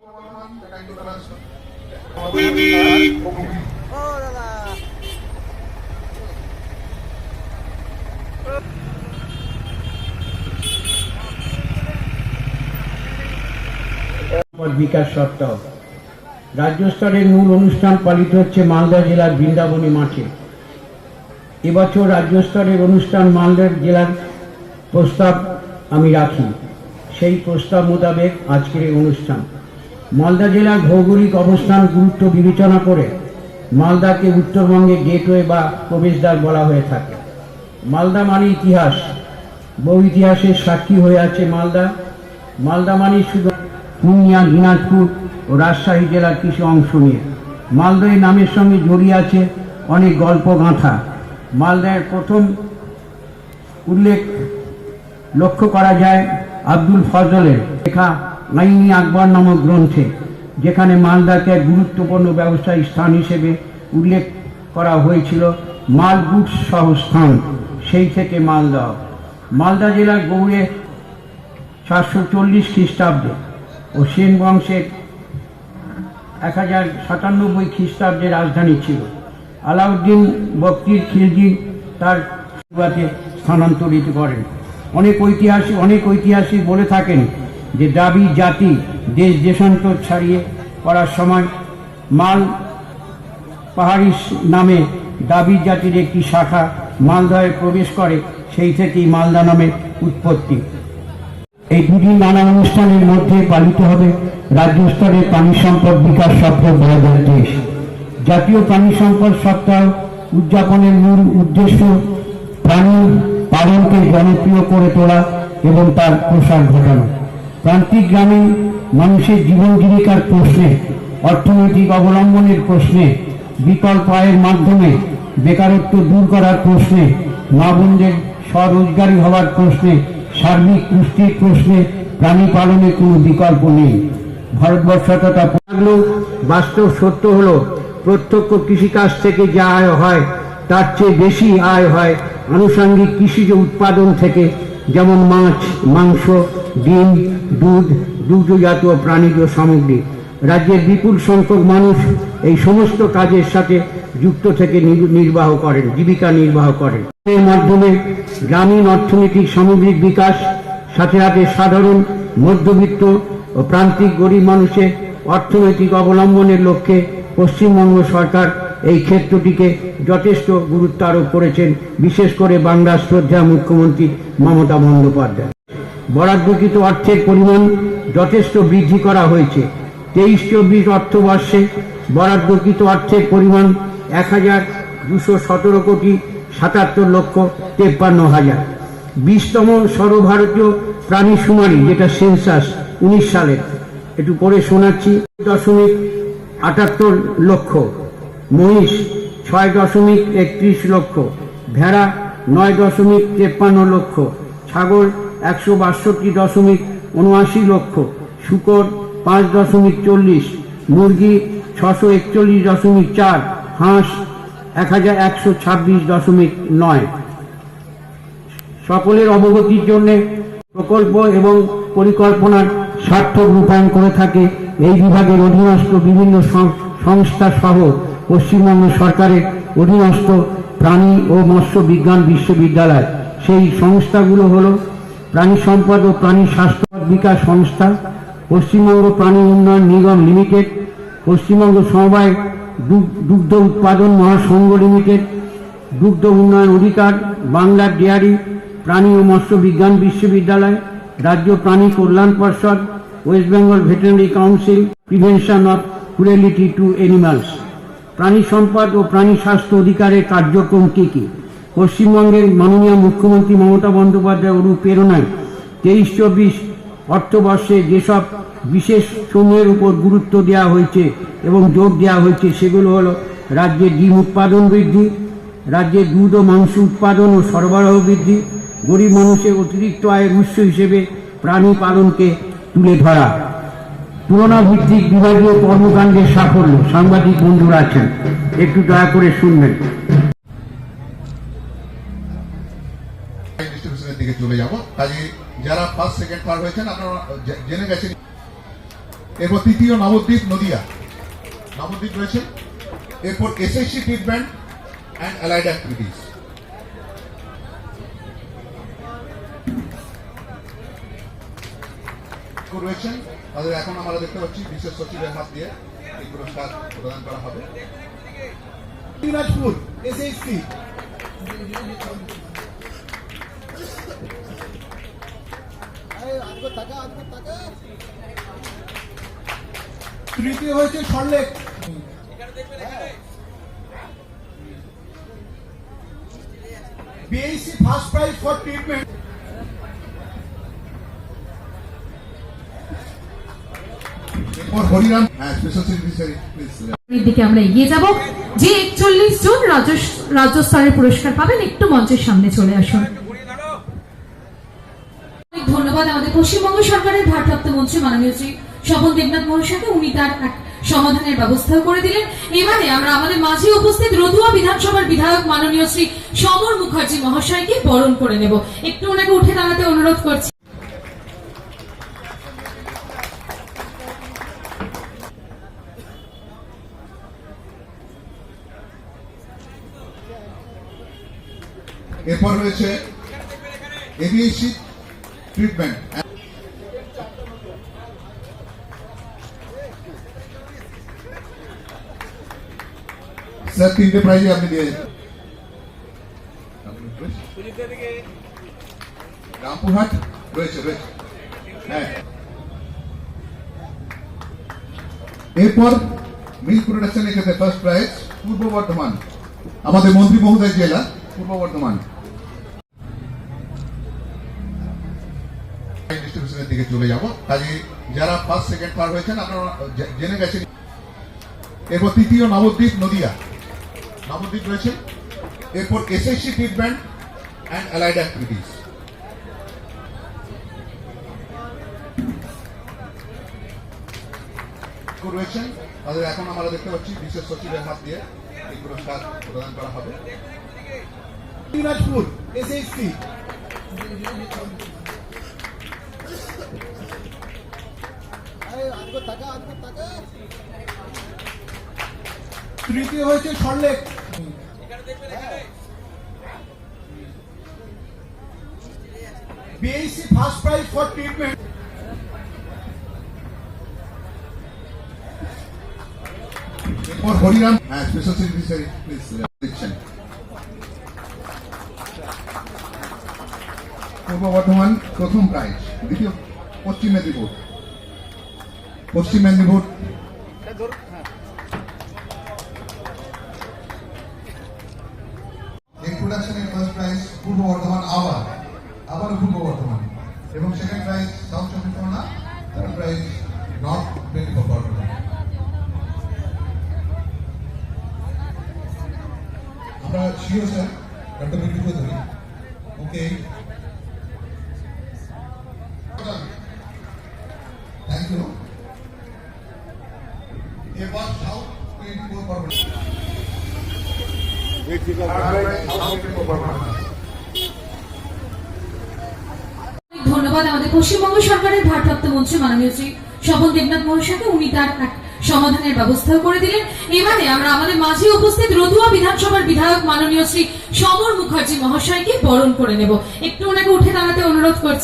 বিকাশ সপ্তাহ রাজ্য স্তরের মূল অনুষ্ঠান পালিত হচ্ছে মালদা জেলার বৃন্দাবনী মাঠে। এবছর রাজ্য স্তরের অনুষ্ঠান মালদা জেলার প্রস্তাব আমি রাখি, সেই প্রস্তাব মোতাবেক আজকের এই অনুষ্ঠান। মালদা জেলার ভৌগোলিক অবস্থান গুরুত্ব বিবেচনা করে মালদাকে উত্তরবঙ্গের গেটওয়ে বা প্রবেশদ্বার বলা হয়ে থাকে। মালদা মানে ইতিহাস, বহু ইতিহাসের সাক্ষী হয়ে আছে মালদা। মালদা মানে শুধু পুরুলিয়া, দিনাজপুর ও রাজশাহী জেলার কিছু অংশ নিয়ে। মালদা এই নামের সঙ্গে জড়িয়ে আছে অনেক গল্প গাঁথা। মালদার প্রথম উল্লেখ লক্ষ্য করা যায় আব্দুল ফজলের লেখা আইনি আকবর নামক গ্রন্থে, যেখানে মালদাকে এক গুরুত্বপূর্ণ ব্যবসায়ী স্থান হিসেবে উল্লেখ করা হয়েছিল। মাল গুডস সহ স্থান, সেই থেকে মালদা। মালদা জেলার গৌড়ে 440 খ্রিস্টাব্দে ও সেন বংশের 1097 খ্রিস্টাব্দে রাজধানী ছিল। আলাউদ্দিন বকতির খিলজি তার সুবাতে স্থানান্তরিত করেন। অনেক ঐতিহাসিক বলে থাকেন যে দাবি জাতি দেশ দেশান্তর ছাড়িয়ে করার সময় মাল পাহাড়ি নামে দাবি জাতির একটি শাখা মালদায় প্রবেশ করে, সেই থেকেই মালদা নামের উৎপত্তি। এই দুটি নানা অনুষ্ঠানের মধ্যে পালিত হবে রাজ্য স্তরে প্রাণী সম্পদ বিকাশ সপ্তাহ 2023। জাতীয় প্রাণী সম্পদ সপ্তাহ উদযাপনের মূল উদ্দেশ্য প্রাণী পালনকে জনপ্রিয় করে তোলা এবং তার প্রসার ঘটানো। প্রান্তিক গ্রামীণ মানুষের জীবন জীবিকার প্রশ্নে, অর্থনৈতিক অবলম্বনের প্রশ্নে, বিকল্প আয়ের মাধ্যমে বেকারত্ব দূর করার প্রশ্নে, মা বোনদের স্বরোজগারী হওয়ার প্রশ্নে, সার্বিক পুষ্টির প্রশ্নে প্রাণী পালনে কোনো বিকল্প নেই। ভারতবর্ষ তথা লাগলেও বাস্তব সত্য হলো, প্রত্যক্ষ কৃষিকাজ থেকে যা আয় হয় তার চেয়ে বেশি আয় হয় আনুষঙ্গিক কৃষিজ উৎপাদন থেকে, যেমন মাছ, মাংস, ডিম, দুধ, দুগ্ধজাত প্রাণীজ সামগ্রী। রাজ্যের বিপুল সংখ্যক মানুষ এই সমস্ত কাজের সাথে যুক্ত থেকে জীবিকা নির্বাহ করেন। এর মাধ্যমে গ্রামীণ অর্থনৈতিক সামগ্রিক বিকাশ, সাথে সাথে সাধারণ মধ্যবিত্ত ও প্রান্তিক গরিব মানুষের অর্থনৈতিক অবলম্বনের লক্ষ্যে পশ্চিমবঙ্গ সরকার এই ক্ষেত্রটিকে যথেষ্ট গুরুত্ব আরোপ করেছেন, বিশেষ করে বাংলার শ্রদ্ধা মুখ্যমন্ত্রী মমতা বন্দ্যোপাধ্যায়। বরাদ্দকৃত অর্থের পরিমাণ যথেষ্ট বৃদ্ধি করা হয়েছে। 23-24 অর্থবর্ষে বরাদ্দকৃত অর্থের পরিমাণ 1,217 কোটি 77 লক্ষ 53 হাজার। 20তম সর্বভারতীয় প্রাণী শুমারি, যেটা সেন্সাস 19 সালের, একটু পরে শোনাচ্ছি, 0.78 লক্ষ, মহিষ 6.31 লক্ষ, ভেড়া 9.53 লক্ষ, ছাগল 162.79 লক্ষ, শূকর 5.40, মুরগি 641.4, হাঁস 1126.9। সকলের অবগতির জন্য প্রকল্প এবং পরিকল্পনার সার্থক রূপায়ণ করে থাকে এই বিভাগের অধীনস্থ বিভিন্ন সংস্থা সহ পশ্চিমবঙ্গ সরকারের অধীনস্থ প্রাণী ও মৎস্য বিজ্ঞান বিশ্ববিদ্যালয়। সেই সংস্থাগুলো হলো প্রাণী সম্পদ ও প্রাণী স্বাস্থ্য বিকাশ সংস্থা, পশ্চিমবঙ্গ প্রাণী উন্নয়ন নিগম লিমিটেড, পশ্চিমবঙ্গ সমবায় দুগ্ধ উৎপাদন মহাসংঘ লিমিটেড, দুগ্ধ উন্নয়ন অধিকার, বাংলা ডেয়ারি প্রাণী ও মৎস্য বিজ্ঞান বিশ্ববিদ্যালয়, রাজ্য প্রাণী কল্যাণ পর্ষদ, West Bengal veterinary council, prevention of cruelty to animals. প্রাণী সম্পদ ও প্রাণী স্বাস্থ্য অধিকারের কার্যক্রম কী কী? পশ্চিমবঙ্গের মাননীয় মুখ্যমন্ত্রী মমতা বন্দ্যোপাধ্যায় অনুপ্রেরণায় 23-24 অর্থবর্ষে যেসব বিশেষ সমূহের উপর গুরুত্ব দেওয়া হয়েছে এবং জোর দেওয়া হয়েছে, সেগুলো হলো রাজ্যের ডিম উৎপাদন বৃদ্ধি, রাজ্যের দুধ ও মাংস উৎপাদন ও সরবরাহ বৃদ্ধি, গরিব মানুষের অতিরিক্ত আয়ের উৎস হিসেবে প্রাণী পালনকে তুলে ধরা, তুলনা ভিত্তিক বিভাগীয় কর্মকাণ্ডের সাফল্য। সাংবাদিক বন্ধুরা আছেন, একটু দয়া করে শুনবেন। দিকে চলে যাব, কাজে যারা ফার্স্ট সেকেন্ড থার্ড হয়েছেন আপনারা জেনে গেছেন। এরপর তৃতীয় নবদ্বীপ নদিয়া, নবদ্বীপ রয়েছে। এরপর SSC treatment and allied activities. রয়েছেন তাদের এখন আমরা দেখতে পাচ্ছি বিশেষ সচিবের হাত দিয়ে এই পুরস্কার প্রদান করা হবে। দিনাজপুর এসএসসি তৃতীয় হয়েছে Salt Lake. BSc first prize for treatment. এরপর হরিরাম স্পেশাল সেক্রেটারি প্লিজ। এর দিকে আমরা এগিয়ে যাব। যে 41 জন রাজ্য স্তরের পুরস্কার পাবেন একটু মঞ্চের সামনে চলে আসুন। অনেক ধন্যবাদ আমাদের পশ্চিমবঙ্গ সরকারের ভারপ্রাপ্ত মন্ত্রী মাননীয় শ্রী স্বপন দেবনাথ মহাশয়কে, উনি তার এক সমাধানের ব্যবস্থাও করে দিলেন। এবারে আমরা আমাদের মাঝে উপস্থিত রতুয়া বিধানসভার বিধায়ক মাননীয় শ্রী সমর মুখার্জি মহাশয়কে বরণ করে নেব। একটু ওনাকে উঠে দাঁড়াতে অনুরোধ করছি। এরপর রয়েছে এভিএসসি ট্রিটমেন্ট। স্যার তিনটে প্রাইজে আপনি দিয়ে রামপুরহাট রয়েছে রয়েছে হ্যাঁ। এরপর মিল্ক প্রোডাকশনের ক্ষেত্রে ফার্স্ট প্রাইজ পূর্ব বর্ধমান, আমাদের মন্ত্রী মহোদয় জেলা পূর্ব বর্ধমান। ডিস্ট্রিবিউশনের দিকে চলে যাব, কাজে যারা ফার্স্ট সেকেন্ড থার্ড হয়েছেন আপনারা জেনে গেছেন। এরপর তৃতীয় নবদ্বীপ নদিয়া, নবদ্বীপ রয়েছে। এরপর SSC treatment and allied activities. রয়েছেন তাদের এখন আমরা দেখতে পাচ্ছি বিশেষ সচিবের হাত দিয়ে এই পুরস্কার প্রদান করা হবে। দিনাজপুর এসএসসি তৃতীয় হয়েছে Salt Lake. BSc first prize for treatment. এরপর হরিরাম স্পেশাল সেক্রেটারি প্লিজ দিচ্ছেন। পূর্ব বর্ধমান প্রথম প্রাইজ, দ্বিতীয় পশ্চিম মেদিনীপুর, পশ্চিম মেদিনীপুর। প্রোডাকশনের ফার্স্ট প্রাইজ পূর্ব বর্ধমান, আবারও পূর্ব বর্ধমান, এবং সেকেন্ড প্রাইজ সাউথ চব্বিশ Pargana, third prize north Medinipur Bardhaman. আমরা শিও স্যার একটা ভিডিও ধরি। Okay thank you. এবার সাউথ মেদিনীপুর বর্ধমান। ধন্যবাদ আমাদের পশ্চিমবঙ্গ সরকারের ভারপ্রাপ্ত মন্ত্রী মাননীয় শ্রী স্বপন দেবনাথ মহাশয়কে, উনি তার এক সমাধানের ব্যবস্থাও করে দিলেন। এবারে আমরা আমাদের মাঝে উপস্থিত রতুয়া বিধানসভার বিধায়ক মাননীয় শ্রী সমর মুখার্জি মহাশয়কে বরণ করে নেব। একটু ওনাকে উঠে দাঁড়াতে অনুরোধ করছি।